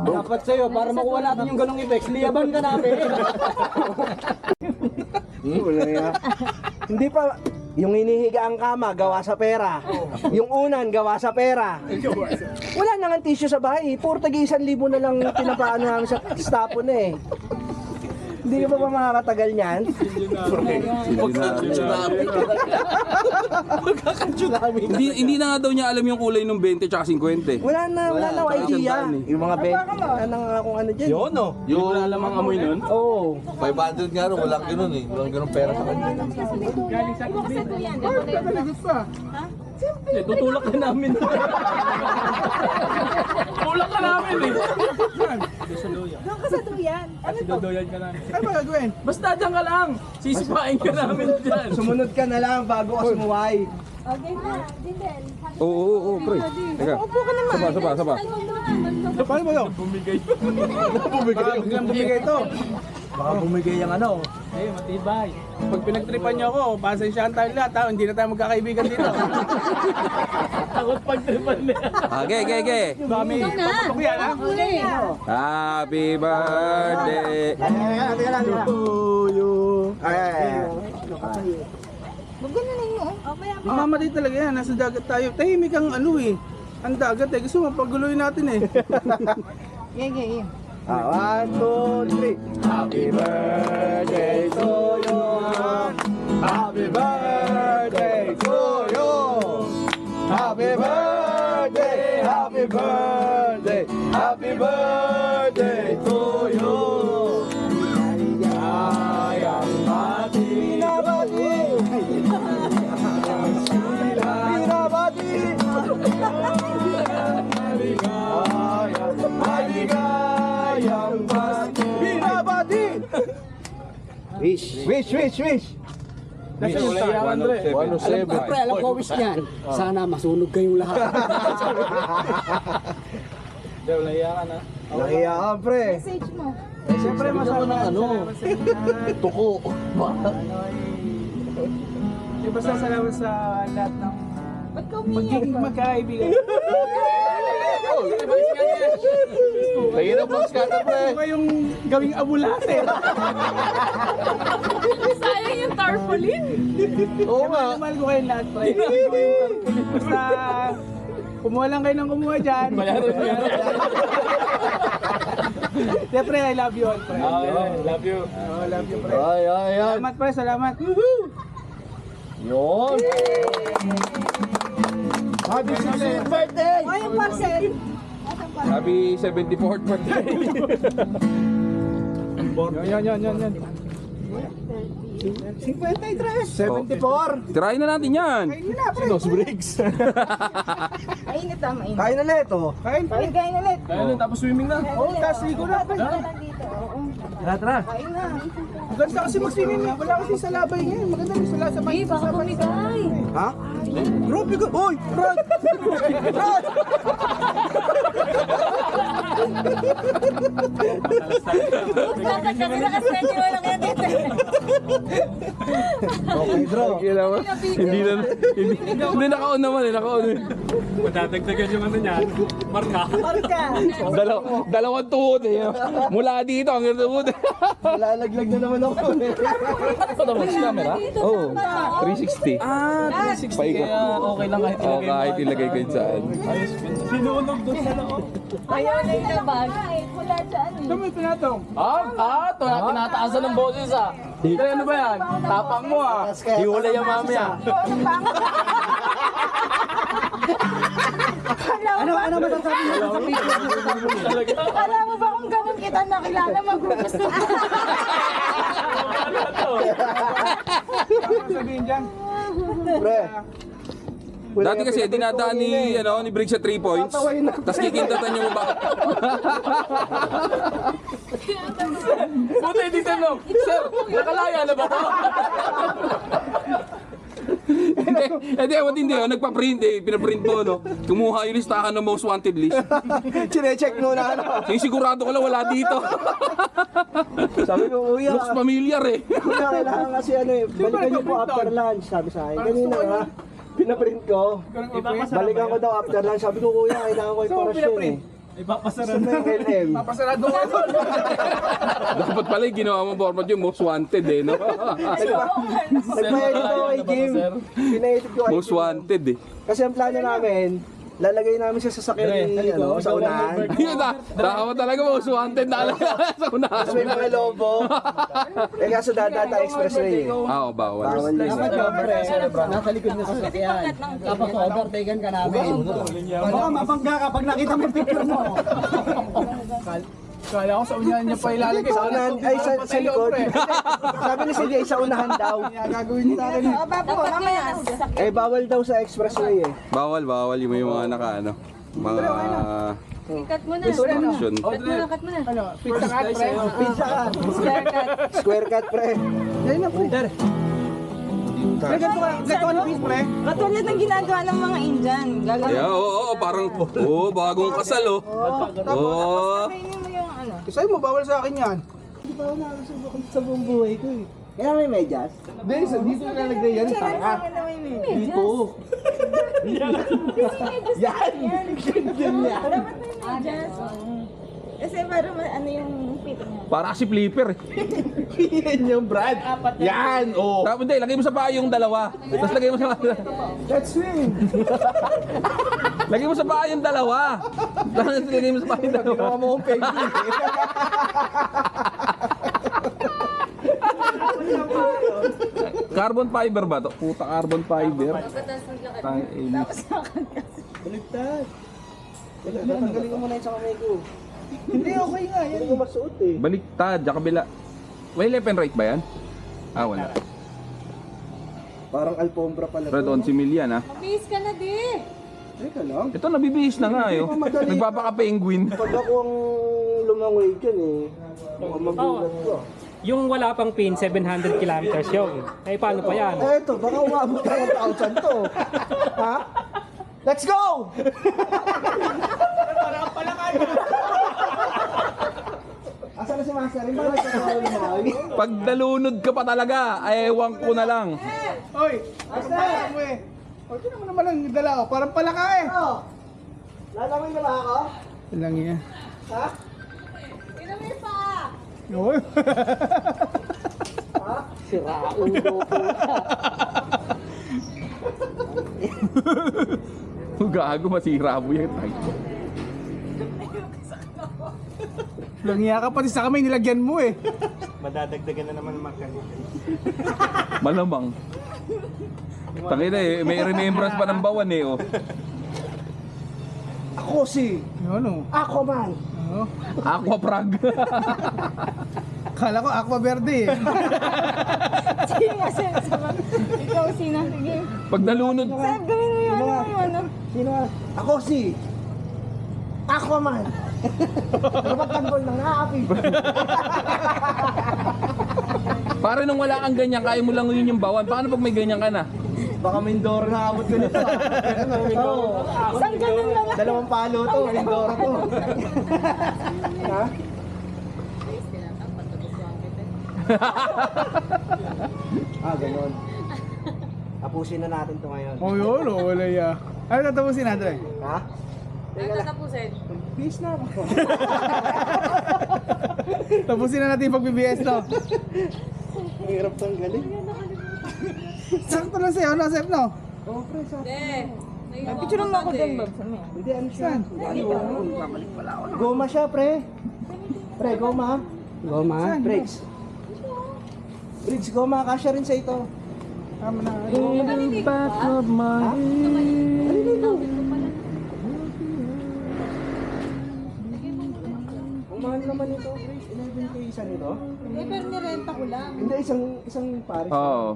Dapat sa'yo, para makuha natin yung ganong effects, liyaban ka namin. Hindi pa, yung hinihiga ang kama, gawa sa pera. Yung unan, gawa sa pera. Wala na nga tissue sa bahay. Puro tagi 1,000 na lang pinapaano namin sa stapon eh. Hindi ka pa makakatagal niyan? Hindi na nga daw niya alam yung kulay ng 20 tsaka 50. Wala na idea. Yung mga wala na nga kung ano dyan. Yun, no? Yung wala alam ang amoy nun? Oo. 500 nga rin, walang ganun eh. Walang ganun pera sa kanya. Tutulak ka namin. Tulak ka namin eh. Doon ka sa duyan. Ano to? Dodoyan ka namin. Ano ba gagawin? Basta dyan ka lang. Sisipain ka namin dyan. Sumunod ka na lang bago ka sumuway. Okay na, Dindel. Oo, pre. Teka. Upo ka naman. Saba. Paano ba yun? Bumigay. Biglang bumigay ito. Baka bumigay yung ano. Eh, matibay. Pag pinagtripan niyo ako, pasensyahan tayo lahat ha. Hindi na tayo magkakaibigan dito. Takot pagtripan niya. Okay. Dami. Papatok yan ha. Happy birthday. Magagaling mo. Okay, Mamamatay talaga yan. Nasa dagat tayo. Tahimik ang ano eh. Ang dagat eh. Gusto mo paguloy natin eh. yeah. 1, 2, 3. Happy birthday to you. Happy birthday to you. Happy birthday, happy birthday, happy birthday to you. Maligayang binabati. Maligayang binabati. Wish. Nasaan yung tayo, Andre? 107. Pre, alam ko wish niyan. Sana masunog kayong lahat. Hindi, wala iyakan ha. Nahiya ka, pre. Message mo. Siyempre masama ng ano. Tuko. Basta salamat sa lahat ng Ba't ka umiiyak magiging ba? magkaibigan. Tingin ang box cutter, pre. Ano yung gawing abulate? Sayang yung tarpaulin. Oo nga. Mahal ko kayong lahat, pre. Basta kumuha lang kayo ng kumuha dyan. Siyempre, I love you all, pre. Love you. Love you, pre. Ay. Salamat, pre. Salamat. Yun. Happy 60th birthday! O, yung parcel. Happy 74th birthday. Yan. 73! 74! Tirahin na natin yan. Nose breaks. Mainit ah, mainit. Kain ulit, oh. Kain, pre. Kain ulit. Kain tapos swimming na. Oo, tapos ligo na, pre. Dito, oo. Tara. Kain na. Ang ganda kasi mag-swimming na. Wala kasi sa labay ngayon. Maganda rin sila sa Hey, baka bumigay. Ha? Grabe ka! Uy! Brad! Brad! Dapat kasi nakaspend yung walang yan dito. Okay, bro. Hindi naka-on naman eh, naka-on eh. Madadagdagan yung ano niya. Marka. Marka. Dalawang tuhod eh. Mula dito hanggang tuhod. Lalaglag na naman ako. Ito naman si camera? Oo. 360. Ah, 360. Paikot. Kaya okay lang kahit Oo, kahit ilagay ko yun saan. sinunog doon sa loob. Ayaw na yung labag. Wala dyan eh. Ito may pinatong. Tinataasan ng boses ah. Kaya ano ba yan? Tapang mo ah. Hiwalay yung mamaya. Ano masasabi niyo sa picture? Alam mo ba kung ganun kita nakilala, magugusto ka? Ano sabihin dyan? Pre. Dati kasi dinadaan ni Briggs sa 3 points. Tapos kikintatan niyo ba? Buti hindi tanong. Sir, nakalaya na ba to? Hindi, nagpa-print eh, pinaprint mo, no? Kumuha yung listahan ng most wanted list. Chine-check muna ano. Sigurado ko lang wala dito. Sabi ko, kuya. Looks familiar eh. Kuya, kailangan kasi ano eh. Balikan niyo po after lunch, sabi sa akin. Kanina nga. Pinaprint ko. Balikan ko daw after lunch. Sabi ko, kuya, kailangan ko impormasyon eh. Ipapasara Saan na yung LM? Papasarado ko doon. Dapat pala yung ginawa mo format yung most wanted eh, no? Nagpa-edit ko kay Kim. Pina-edit ko kay Most Kim. wanted eh. Kasi ang plano namin, lalagay namin siya sa sakyan ni, sa unahan. Yun na, tama talaga most wanted na alaga sa unahan. Tapos may mga lobo. Eh kaso Data Expressway eh. Ah, oh, bawal. Bawal yun. Nasa likod na sasakyan. Tapos overtaken ka namin. Baka mapangga ka pag nakita mo yung picture mo. Kala ko sa unyan niya pa ilalagay. Sa unahan, ay sa likod. Sabi ni Celia, sa unahan daw. Gagawin niya sa akin. Dapat mamaya nasa sasakyan. Eh bawal daw sa expressway eh. Bawal yung may mga naka ano, mga Cut mo na. instruction. Cut mo na, cut mo na. Ano, pizza cut, pre. Pizza ka. Square cut. Square cut pre. Yan na, pre. Pre, ganito ka na, pre. Katulad ng ginagawa ng mga Indian. Gagawin Yeah, oo, parang bagong kasal oh. Oo. mo yung ano. Sa'yo mo, bawal sa akin yan. Hindi pa ako nakasubok sa buong buhay ko eh. Kaya may medyas. Dito nilalagay yan. Tanga. Dito. Yan! Dapat may medyas. Kasi para ano yung fit niya. Para kasi flipper eh. Yan yung Brad. Yan, oh. Tapos hindi, lagay mo sa paa yung dalawa. Tapos lagay mo sa Let's swing. lagay mo sa paa yung dalawa. Tapos lagay mo sa paa yung dalawa. Ginawa mo kong penguin. Carbon fiber ba to? Puta carbon fiber. Tang ina. Baligtad. Tatanggalin ko muna yung sa kamay ko. Hindi, okay nga. Hindi ko masuot eh. Baliktad, sa kabila. May left and right ba yan? Ah, wala. Parang alfombra pala. Red on si Milian ha. Mabihis ka na, di. Teka lang. Ito nabibihis na nga eh. Nagpapaka-penguin. Pag akong lumangoy dyan eh, baka magulat ko. Yung wala pang pin, 700 kilometers yun. Eh, paano pa yan? Eh ito, baka umabot na 1,000 to. Ha? Let's go! Asa na si Master? Yung bakit ako lumangoy? Pag nalunod ka pa talaga, ay ewan ko na lang. Hoy, Master! Mo eh. O, ito naman ang dala ko. Parang palaka eh. Ano? Lalangoy na ba ako? Lang yan. Ha? Oy. Ha? Sira ulo po. Gago, masira mo yan. Langya ka pati sa kamay, nilagyan mo eh. Madadagdagan na naman ng magkano. Malamang. Tangina eh, may remembrance pa ng bawan eh oh. Ako si Ano? Aquaman. Oh. Aquaprag. Kala ko Aqua Verde eh. Sige nga, Sir. Ikaw, sino? Sige. Pag nalunod, Sir, gawin mo yung ano. Sino ka? Ako si Aquaman. Napagtanggol ng naapi. pare nung wala kang ganyan, kaya mo lang yun yung bawan. Paano pag may ganyan ka na? Baka Mindoro na abot ko nito. Isang ganun lang. Dalawang palo to, Mindoro to. Ha? Ganon. Tapusin na natin to ngayon. Oh yun, oh, wala ya. Ano tatapusin natin? Ha? Ano tatapusin? Peace na ako. Tapusin na natin yung pag-BBS to. Hirap tong galing. Sakto na sa'yo, no, Sef, no? Oh, pre, sa Picture mo ako dun, Bob. Saan mo yan? Hindi, ano siya? Goma siya, pre. Pre, goma. Goma? Brakes. Brakes, goma. Kasya rin sa ito. Tama na. Back of my Ang mahal naman ito, Grace. 11K isa nito? Eh, pero nirenta ko lang. Hindi, isang pares. Oo.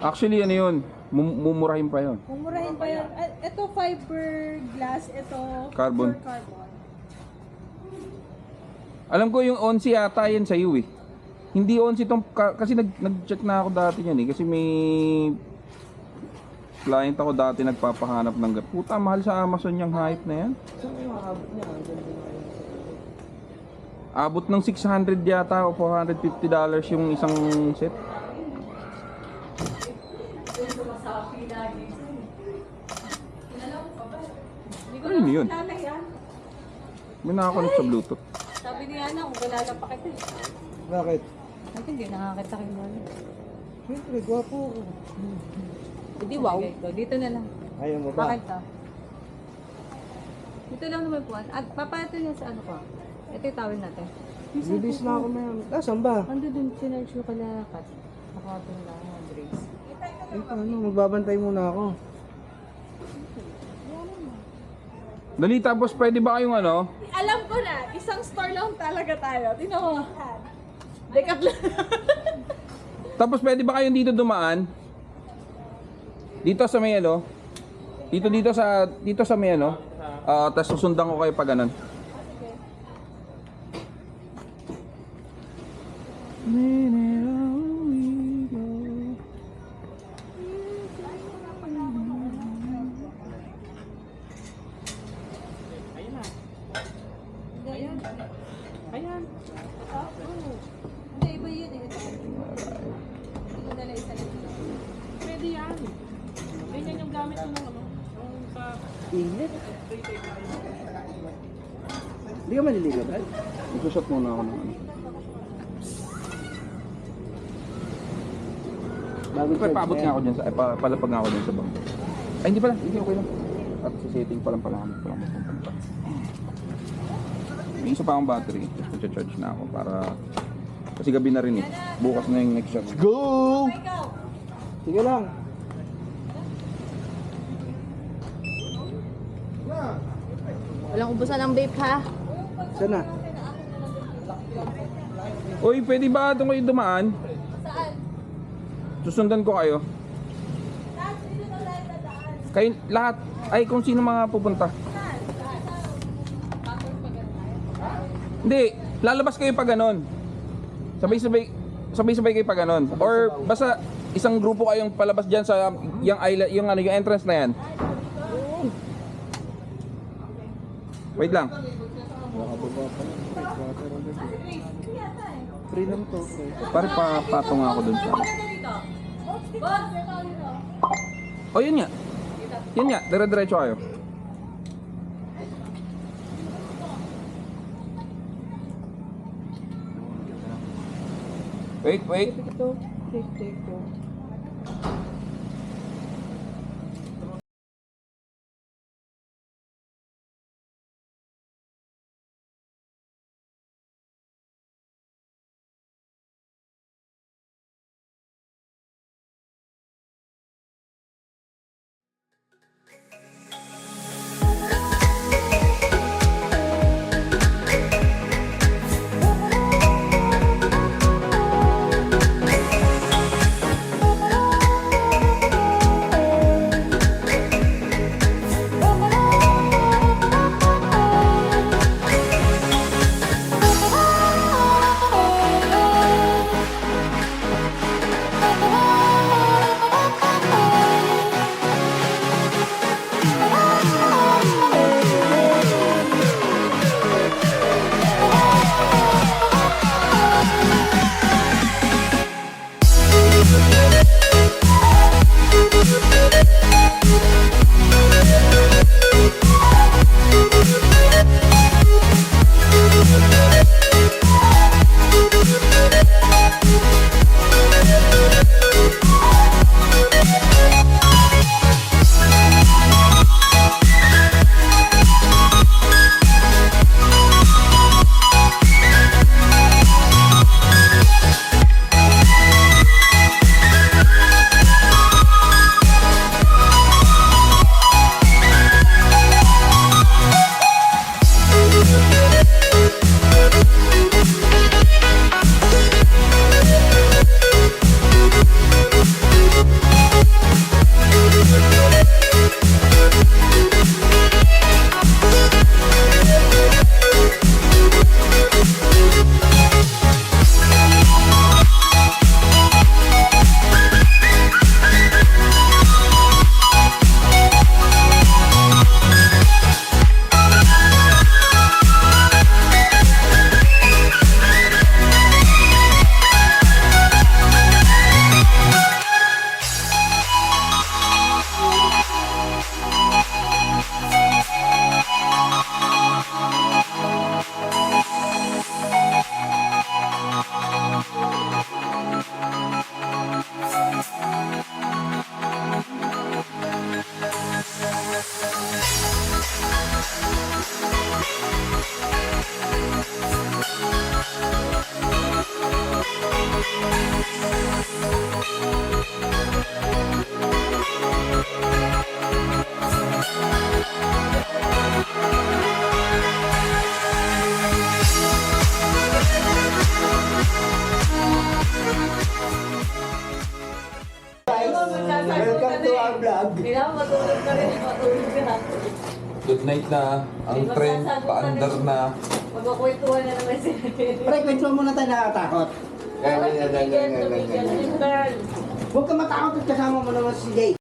Actually, ano yun? Mumurahin pa yun. Mumurahin pa yan. Ito fiberglass, ito Carbon. pure carbon. Alam ko yung 11 yata yan sa iyo eh. Hindi 11 tong, kasi nag-check na ako dati yan eh. Kasi may client ako dati nagpapahanap ng puta, mahal sa Amazon yung hype na yan. Saan yung makakabot niya? Ang ganda na yun. Abot ng 600 yata o $450 yung isang set. yun? Nanay yan. May nakakonect sa Bluetooth. Sabi niya na, kung kilala pa kita. Bakit? Ay, hindi nakakita kayo mo. Siyempre, gwapo ko. Hindi, wow. Dito na lang. Ayaw mo ba? Bakit ka? Dito lang naman po. At papato niya sa ano ko. Ito yung tawin natin. Release na ako na yan. Saan ba? Ando dun, sinerge ko kala kat. Nakato na lang ang Grace. Ay, paano? Magbabantay muna ako. Dali, tapos pwede ba kayong ano? Alam ko na, isang store lang talaga tayo. Tingnan mo. Decathlon. Tapos pwede ba kayong dito dumaan? Dito sa may ano? Dito sa may ano? Tapos susundan ko kayo pag ganun. Hindi, iba yun eh. Ito dala isa lang. Pwede yan. Ganyan yung gamit ko ng ano. Yung sa... Init. Hindi ka maliligo, Brad? Nagsushot muna ako ng ano. Bago Paabot nga ako dyan sa... palapag nga ako dyan sa bangko. Ay, hindi pala. Hindi, okay lang. At sa setting pa lang pala kami. May isa pa akong battery. Tapos mag-charge na ako para... Kasi gabi na rin eh. Bukas na yung next shot. Go! Sige lang. Walang ubusan ng vape ha? Saan na? Uy, pwede ba doon kayo dumaan? Saan? Susundan ko kayo. Kayo lahat. Ay, kung sino mga pupunta. Hindi, lalabas kayo pag ganon. Sabay-sabay kayo pag ganon. Or basta isang grupo kayong palabas diyan sa yung island, yung ano, yung entrance na yan. Wait lang. Free lang to. Pare patong ako dun sa. Oh, yun nga. Yun nga, dire-diretso kayo. Wait. Ito. Take. Welcome to our vlog. Good night na. Ang train, paandar na. Magkakwentuhan na naman sila. Pre, kwentuhan muna tayo nakakatakot. Huwag ka matakot at kasama mo naman si Jay.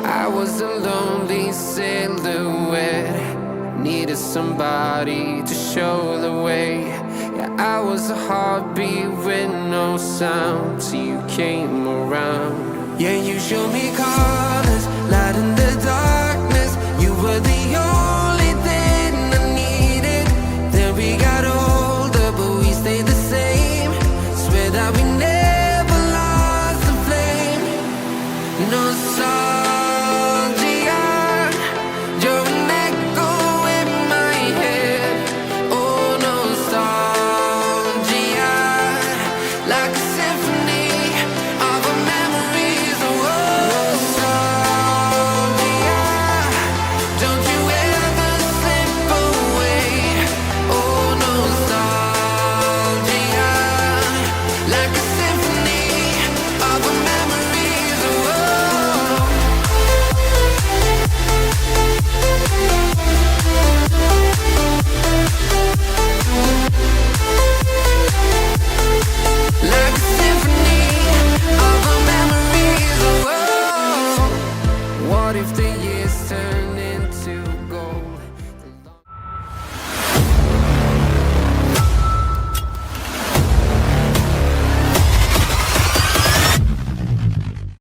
I was a lonely silhouette, needed somebody to show the way. Yeah, I was a heartbeat with no sound till you came around. Yeah, you showed me colors, light in the dark.